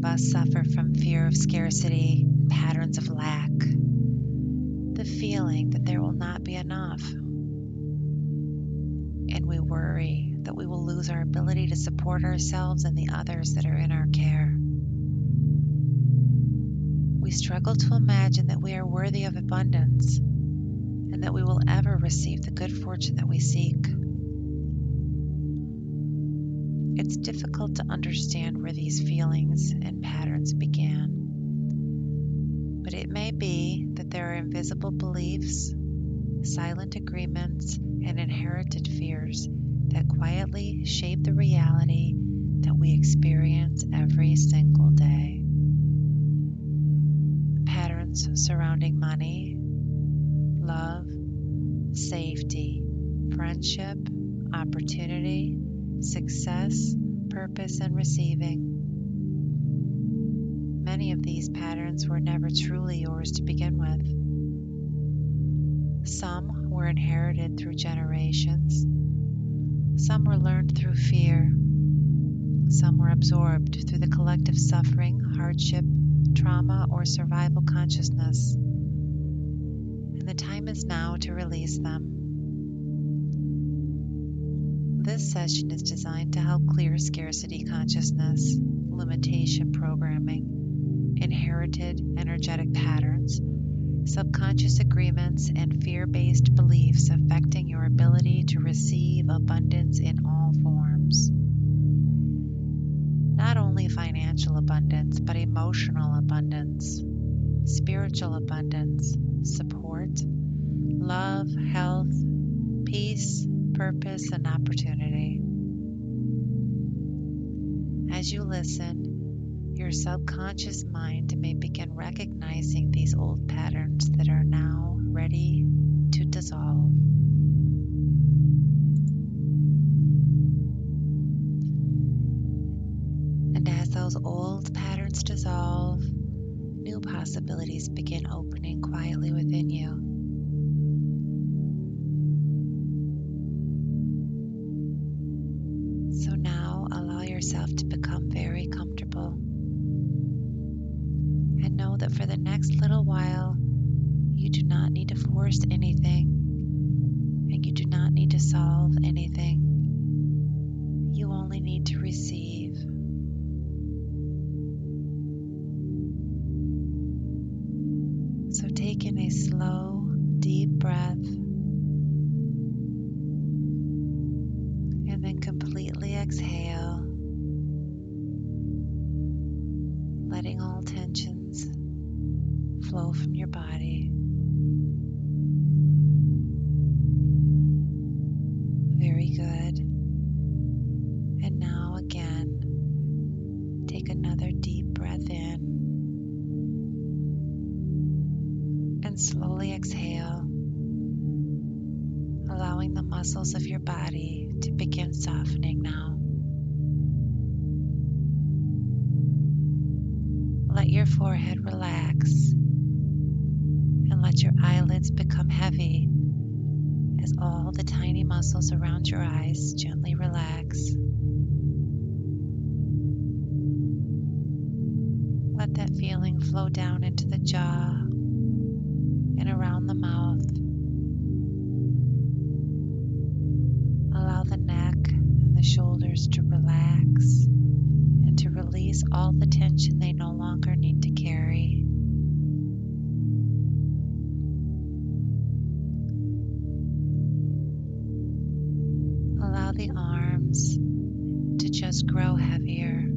of us suffer from fear of scarcity and patterns of lack, the feeling that there will not be enough. And we worry that we will lose our ability to support ourselves and the others that are in our care. We struggle to imagine that we are worthy of abundance and that we will ever receive the good fortune that we seek. It's difficult to understand where these feelings and patterns began, but it may be that there are invisible beliefs, silent agreements, and inherited fears that quietly shape the reality that we experience every single day. Patterns surrounding money, love, safety, friendship, opportunity, success, purpose, and receiving. Many of these patterns were never truly yours to begin with. Some were inherited through generations. Some were learned through fear. Some were absorbed through the collective suffering, hardship, trauma, or survival consciousness. And the time is now to release them. This session is designed to help clear scarcity consciousness, limitation programming, inherited energetic patterns, subconscious agreements, and fear-based beliefs affecting your ability to receive abundance in all forms. Not only financial abundance, but emotional abundance, spiritual abundance, support, love, health, peace, purpose, and opportunity. As you listen, your subconscious mind may begin recognizing these old patterns that are now ready to dissolve. And as those old patterns dissolve, new possibilities begin opening quietly within you. So now allow yourself to become very comfortable. And know that for the next little while, you do not need to force anything, and you do not need to solve anything. You only need to receive. So take in a slow, deep breath, and then completely exhale, letting all tensions flow from your body. Very good. And now again, take another deep breath in and slowly exhale, allowing the muscles of your body to begin softening now. Let your forehead relax and let your eyelids become heavy as all the tiny muscles around your eyes gently relax. Let that feeling flow down into the jaw and around the mouth. Allow the neck and the shoulders to relax and to release all the tension they no longer need to carry. Allow the arms to just grow heavier,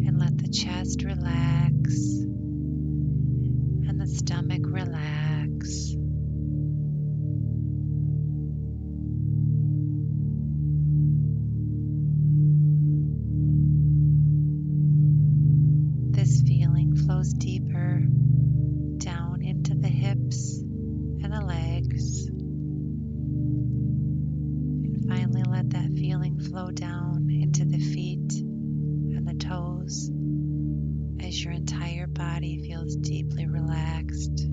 and let the chest relax and the stomach relax. This feeling flows deeper down into the hips and the legs. And finally, let that feeling flow down into the feet and the toes as your entire body feels deeply relaxed.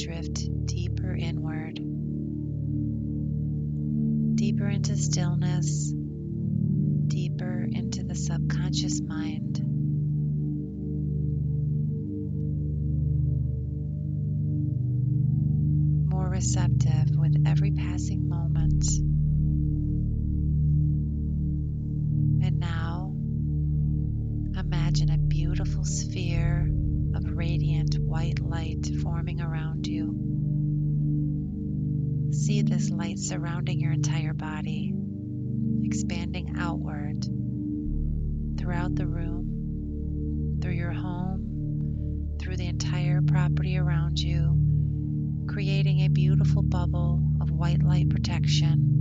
drift deeper inward, deeper into stillness, deeper into the subconscious mind. More receptive with every passing moment. And now, imagine a beautiful sphere of radiant white light forming around you. See this light surrounding your entire body, expanding outward throughout the room, through your home, through the entire property around you, creating a beautiful bubble of white light protection.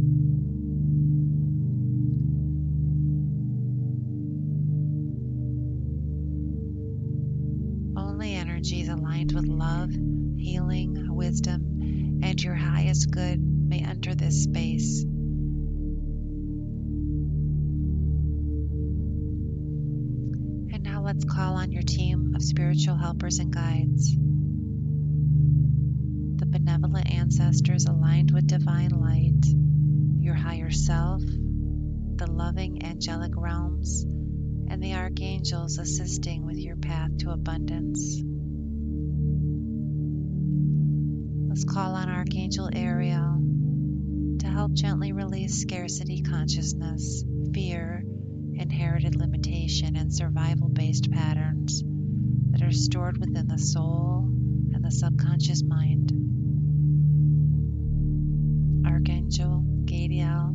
Only energies aligned with love, healing, wisdom, and your highest good may enter this space. And now let's call on your team of spiritual helpers and guides. The benevolent ancestors aligned with divine light, your higher self, the loving angelic realms, and the archangels assisting with your path to abundance. Let's call on Archangel Ariel to help gently release scarcity consciousness, fear, inherited limitation, and survival-based patterns that are stored within the soul and the subconscious mind. Archangel Gadiel,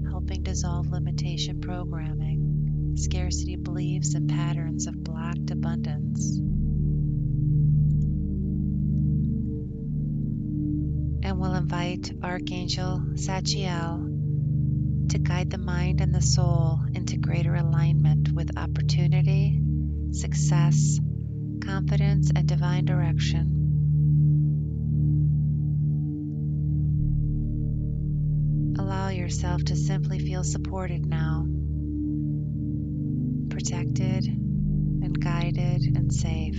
helping dissolve limitation programming, scarcity beliefs, and patterns of blocked abundance. And we'll invite Archangel Sachiel to guide the mind and the soul into greater alignment with opportunity, success, confidence, and divine direction. Allow yourself to simply feel supported now, protected and guided and safe.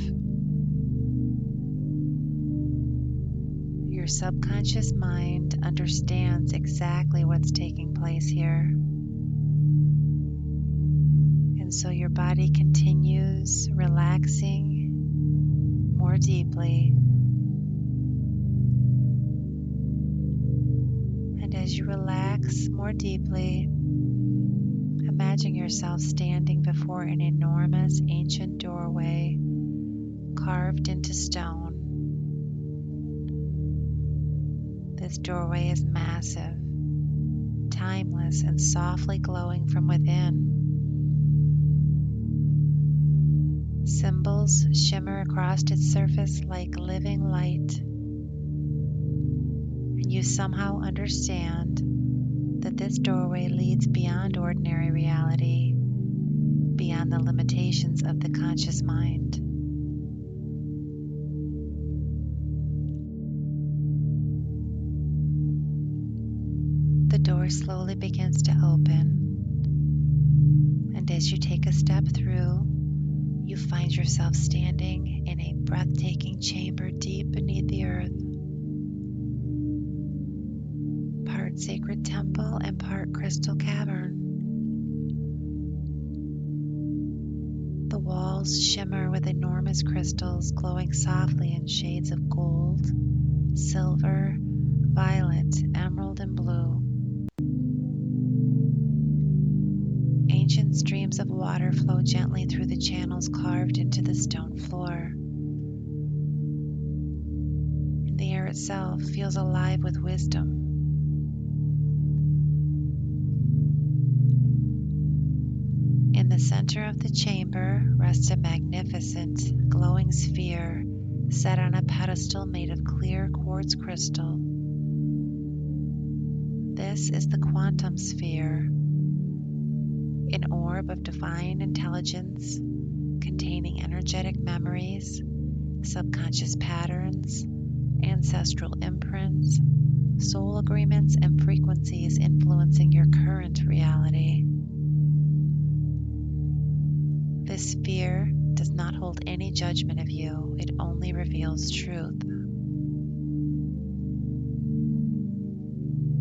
Your subconscious mind understands exactly what's taking place here. And so your body continues relaxing more deeply. And as you relax more deeply, imagine yourself standing before an enormous ancient doorway carved into stone. This doorway is massive, timeless, and softly glowing from within. Symbols shimmer across its surface like living light, and you somehow understand that this doorway leads beyond ordinary reality, beyond the limitations of the conscious mind. The door slowly begins to open, and as you take a step through, you find yourself standing in a breathtaking chamber deep beneath the earth. Part sacred temple and part crystal cavern. The walls shimmer with enormous crystals glowing softly in shades of gold, silver, violet, emerald, and blue. Ancient streams of water flow gently through the channels carved into the stone floor. And the air itself feels alive with wisdom. In the center of the chamber rests a magnificent, glowing sphere set on a pedestal made of clear quartz crystal. This is the quantum sphere, an orb of divine intelligence containing energetic memories, subconscious patterns, ancestral imprints, soul agreements, and frequencies influencing your current reality. This sphere does not hold any judgment of you, it only reveals truth.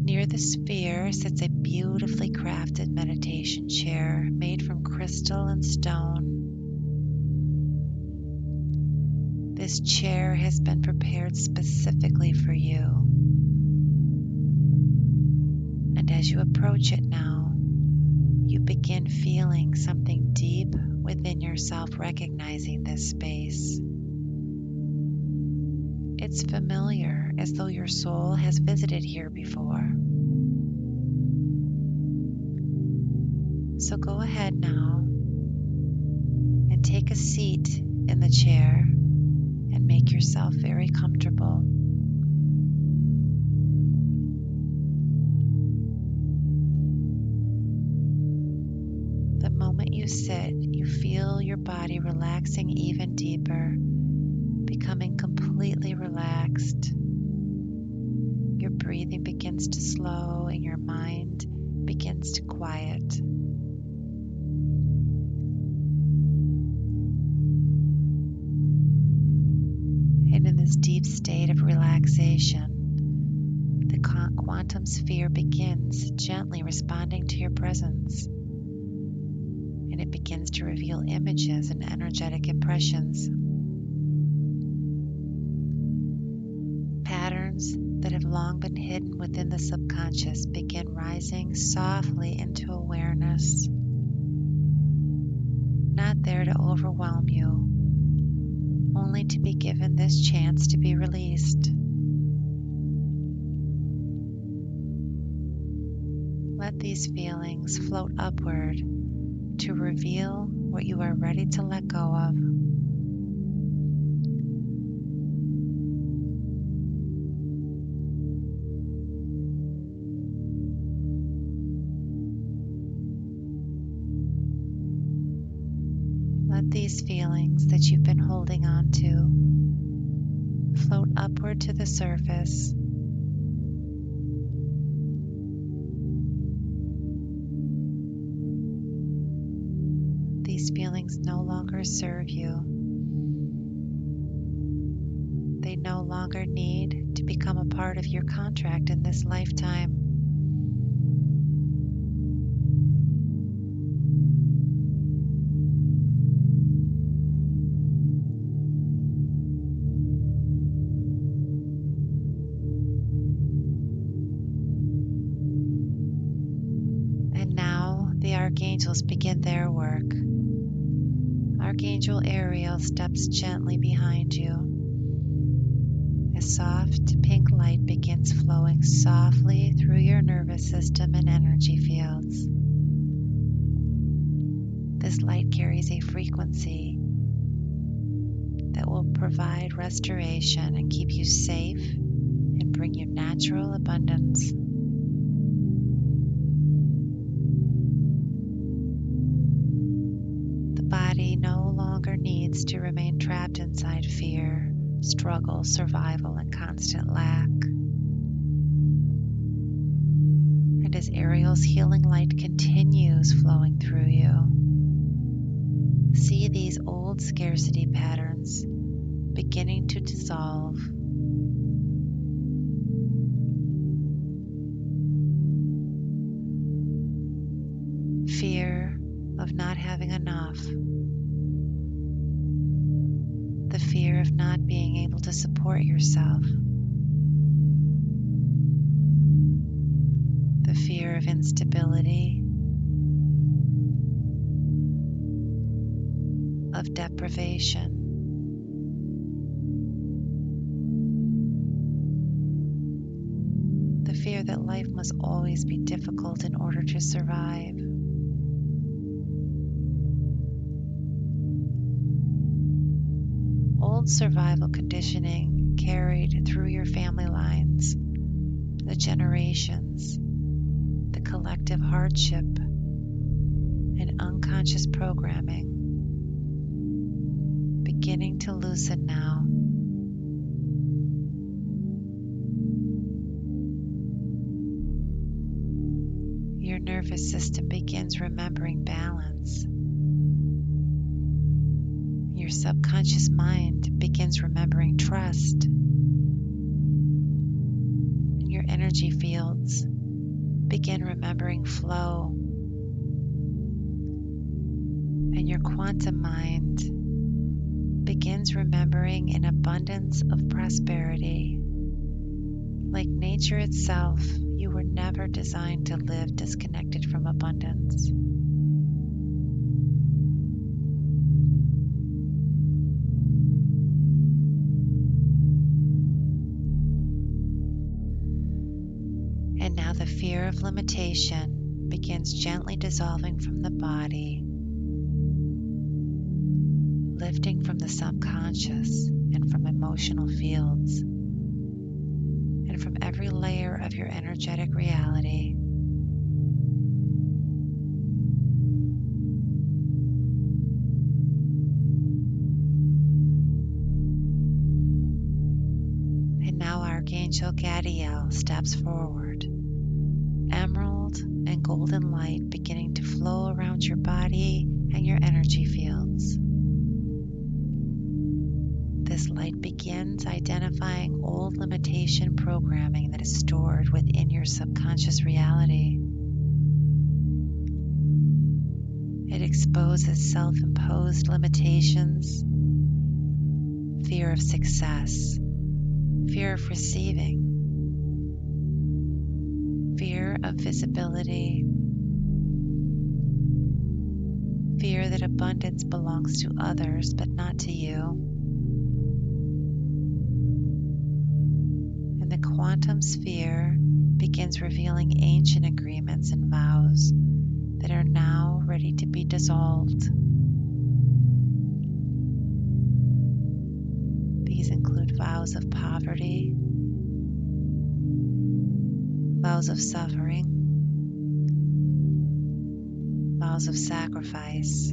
Near the sphere sits a beautifully crafted meditation chair made from crystal and stone. This chair has been prepared specifically for you. And as you approach it now, you begin feeling something deep within yourself recognizing this space. It's familiar, as though your soul has visited here before. So go ahead now and take a seat in the chair and make yourself very comfortable. The moment you sit, you feel your body relaxing even deeper, becoming completely relaxed. Your breathing begins to slow and your mind begins to quiet. And in this deep state of relaxation, the quantum sphere begins gently responding to your presence. And it begins to reveal images and energetic impressions. Patterns that have long been hidden within the subconscious begin rising softly into awareness, not there to overwhelm you, only to be given this chance to be released. Let these feelings float upward to reveal what you are ready to let go of. Let these feelings that you've been holding on to float upward to the surface. These feelings no longer serve you. They no longer need to become a part of your contract in this lifetime. And now the Archangels begin their work. Archangel Ariel steps gently behind you. A soft pink light begins flowing softly through your nervous system and energy fields. This light carries a frequency that will provide restoration and keep you safe and bring you natural abundance. The body no longer needs to remain trapped inside fear, struggle, survival, and constant lack. And as Ariel's healing light continues flowing through you, see these old scarcity patterns beginning to dissolve. Fear of not having enough. The fear of not being able to support yourself. The fear of instability, of deprivation. The fear that life must always be difficult in order to survive. Old survival conditioning carried through your family lines, the generations, the collective hardship, and unconscious programming, beginning to loosen now. Your nervous system begins remembering balance. Your subconscious mind begins remembering trust. And your energy fields begin remembering flow, and your quantum mind begins remembering an abundance of prosperity. Like nature itself, you were never designed to live disconnected from abundance. And now the fear of limitation begins gently dissolving from the body, lifting from the subconscious and from emotional fields, and from every layer of your energetic reality. And now Archangel Gadiel steps forward, emerald and golden light beginning to flow around your body and your energy fields. This light begins identifying old limitation programming that is stored within your subconscious reality. It exposes self-imposed limitations, fear of success, fear of receiving, fear of visibility, fear that abundance belongs to others but not to you. And the quantum sphere begins revealing ancient agreements and vows that are now ready to be dissolved. These include vows of poverty, vows of suffering, vows of sacrifice,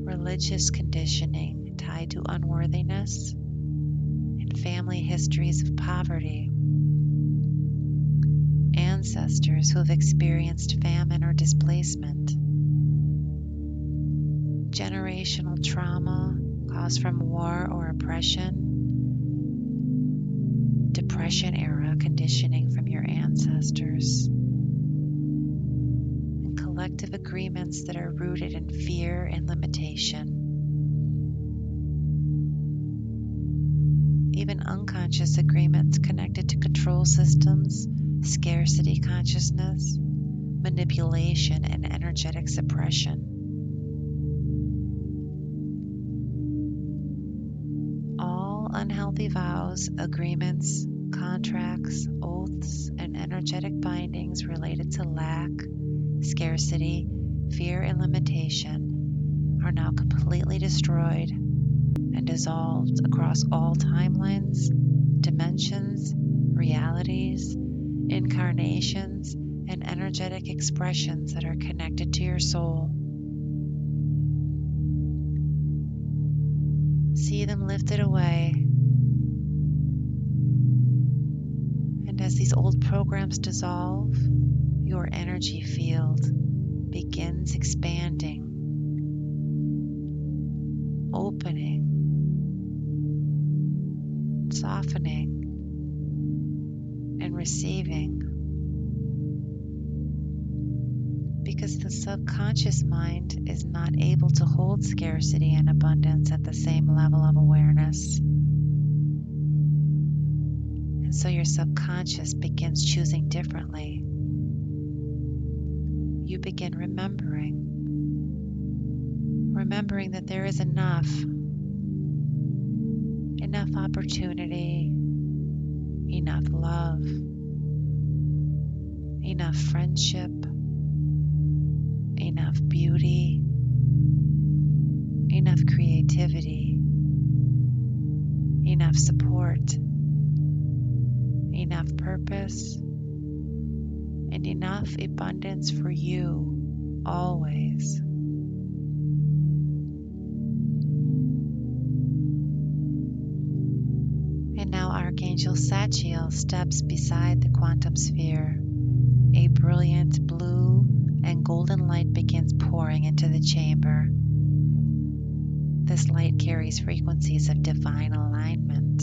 religious conditioning tied to unworthiness, and family histories of poverty, ancestors who have experienced famine or displacement, generational trauma caused from war or oppression, Depression era conditioning from your ancestors, and collective agreements that are rooted in fear and limitation. Even unconscious agreements connected to control systems, scarcity consciousness, manipulation, and energetic suppression. All unhealthy vows, agreements, contracts, oaths, and energetic bindings related to lack, scarcity, fear, and limitation are now completely destroyed and dissolved across all timelines, dimensions, realities, incarnations, and energetic expressions that are connected to your soul. See them lifted away. And as these old programs dissolve, your energy field begins expanding, opening, softening, and receiving. Because the subconscious mind is not able to hold scarcity and abundance at the same level of awareness. And so your subconscious begins choosing differently. You begin remembering that there is enough opportunity, enough love, enough friendship, enough beauty, enough creativity, enough support, enough purpose, and enough abundance for you always. And now Archangel Sachiel steps beside the quantum sphere. A brilliant blue and golden light begins pouring into the chamber. This light carries frequencies of divine alignment,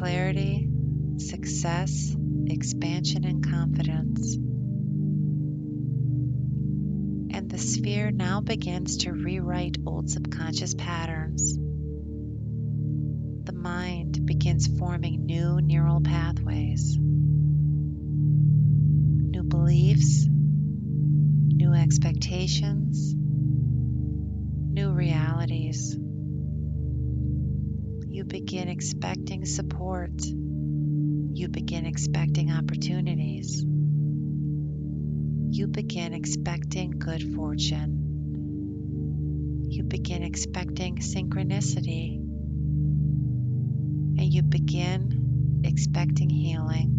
clarity, success, expansion, and confidence. And the sphere now begins to rewrite old subconscious patterns. The mind begins forming new neural pathways, new beliefs, new expectations, new realities. You begin expecting support. You begin expecting opportunities. You begin expecting good fortune. You begin expecting synchronicity. And you begin expecting healing.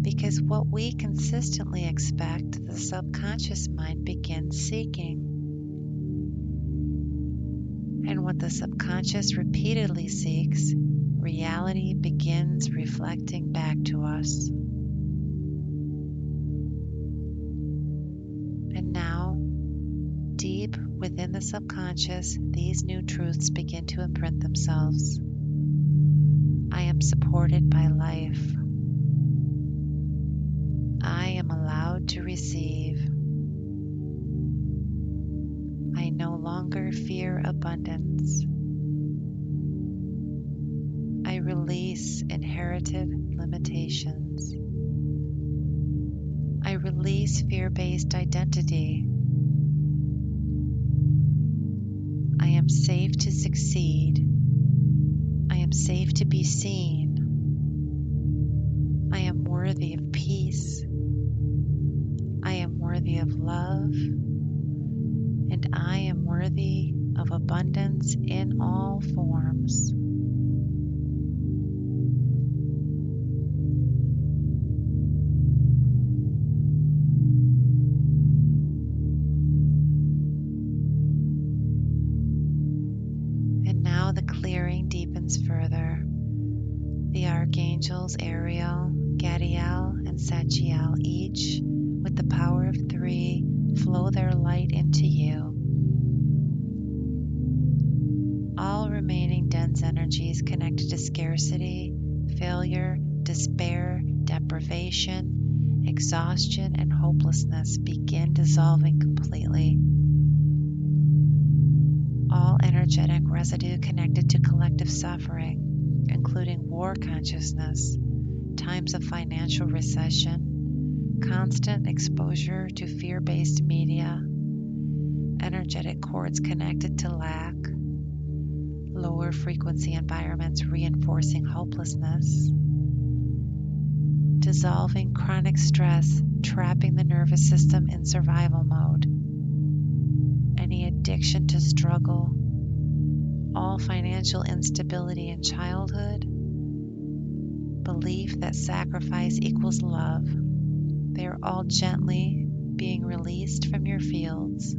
Because what we consistently expect, the subconscious mind begins seeking. And what the subconscious repeatedly seeks, reality begins reflecting back to us. And now, deep within the subconscious, these new truths begin to imprint themselves. I am supported by life. I am allowed to receive. I no longer fear abundance. I release inherited limitations. I release fear-based identity. I am safe to succeed. I am safe to be seen. I am worthy of peace. I am worthy of love. And I am worthy of abundance in all forms. And now the clearing deepens further. The Archangels Ariel, Gadiel, and Sachiel, each with the power of 3, flow their light into you. All remaining dense energies connected to scarcity, failure, despair, deprivation, exhaustion, and hopelessness begin dissolving completely. All energetic residue connected to collective suffering, including war consciousness, times of financial recession, constant exposure to fear-based media, energetic cords connected to lack, lower frequency environments reinforcing hopelessness, dissolving chronic stress, trapping the nervous system in survival mode, any addiction to struggle, all financial instability in childhood, belief that sacrifice equals love. They are all gently being released from your fields.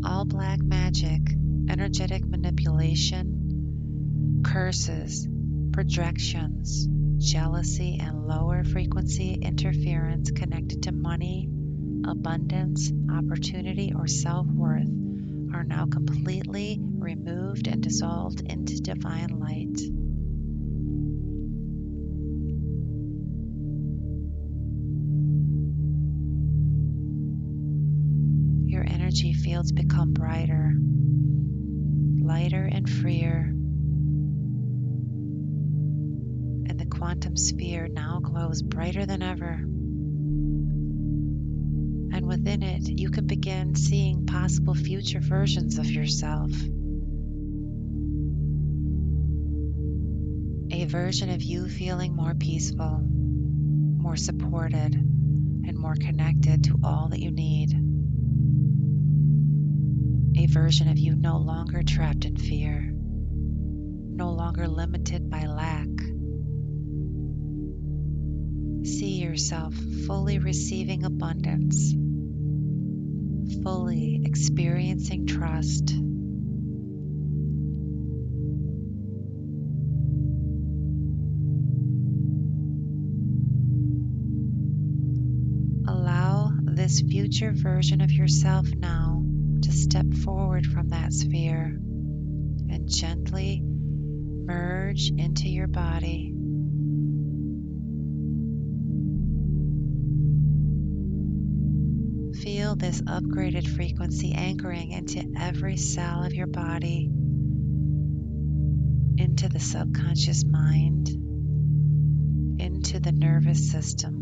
All black magic, energetic manipulation, curses, projections, jealousy, and lower frequency interference connected to money, abundance, opportunity, or self-worth are now completely removed and dissolved into divine light. Your energy fields become brighter, lighter, and freer. And the quantum sphere now glows brighter than ever. And within it, you can begin seeing possible future versions of yourself. A version of you feeling more peaceful, more supported, and more connected to all that you need. A version of you no longer trapped in fear, no longer limited by lack. See yourself fully receiving abundance, fully experiencing trust. this future version of yourself now to step forward from that sphere and gently merge into your body. Feel this upgraded frequency anchoring into every cell of your body, into the subconscious mind, into the nervous system,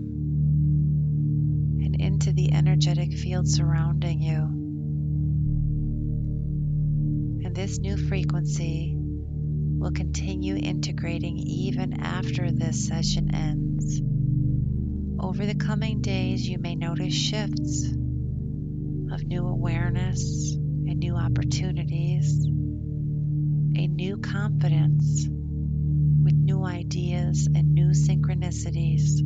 and into the energetic field surrounding you. And this new frequency will continue integrating even after this session ends. Over the coming days, you may notice shifts of new awareness and new opportunities, a new confidence with new ideas and new synchronicities.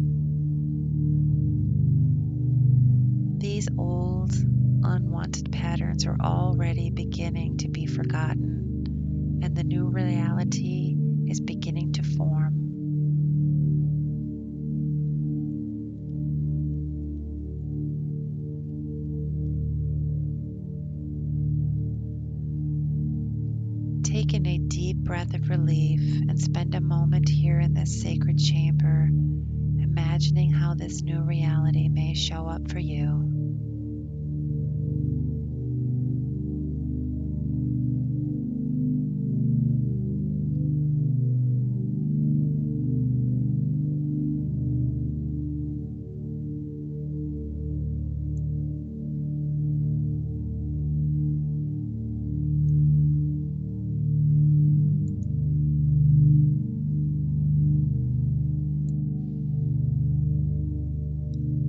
These old, unwanted patterns are already beginning to be forgotten, and the new reality is beginning to form. Take in a deep breath of relief and spend a moment here in this sacred chamber, imagining how this new reality may show up for you.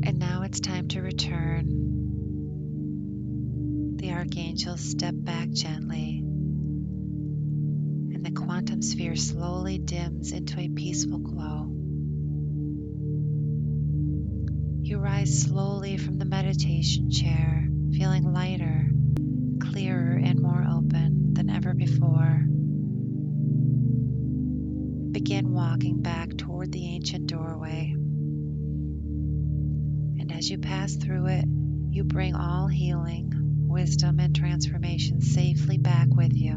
And now it's time to return. The Archangels step back gently, and the quantum sphere slowly dims into a peaceful glow. You rise slowly from the meditation chair, feeling lighter, clearer, and more open than ever before. Begin walking back toward the ancient doorway. And as you pass through it, you bring all healing, wisdom, and transformation safely back with you.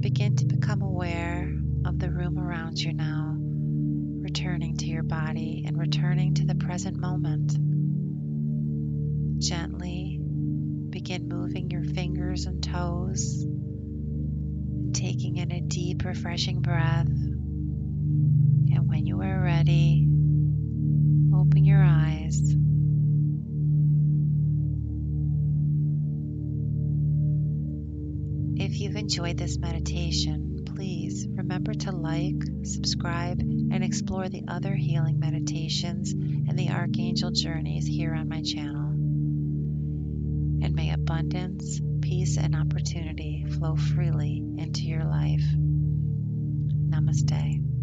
Begin to become aware of the room around you now, returning to your body and returning to the present moment. Gently begin moving your fingers and toes, and taking in a deep, refreshing breath. And when you are ready, open your eyes. If you've enjoyed this meditation, please remember to like, subscribe, and explore the other healing meditations and the Archangel journeys here on my channel. And may abundance, peace, and opportunity flow freely into your life. Namaste.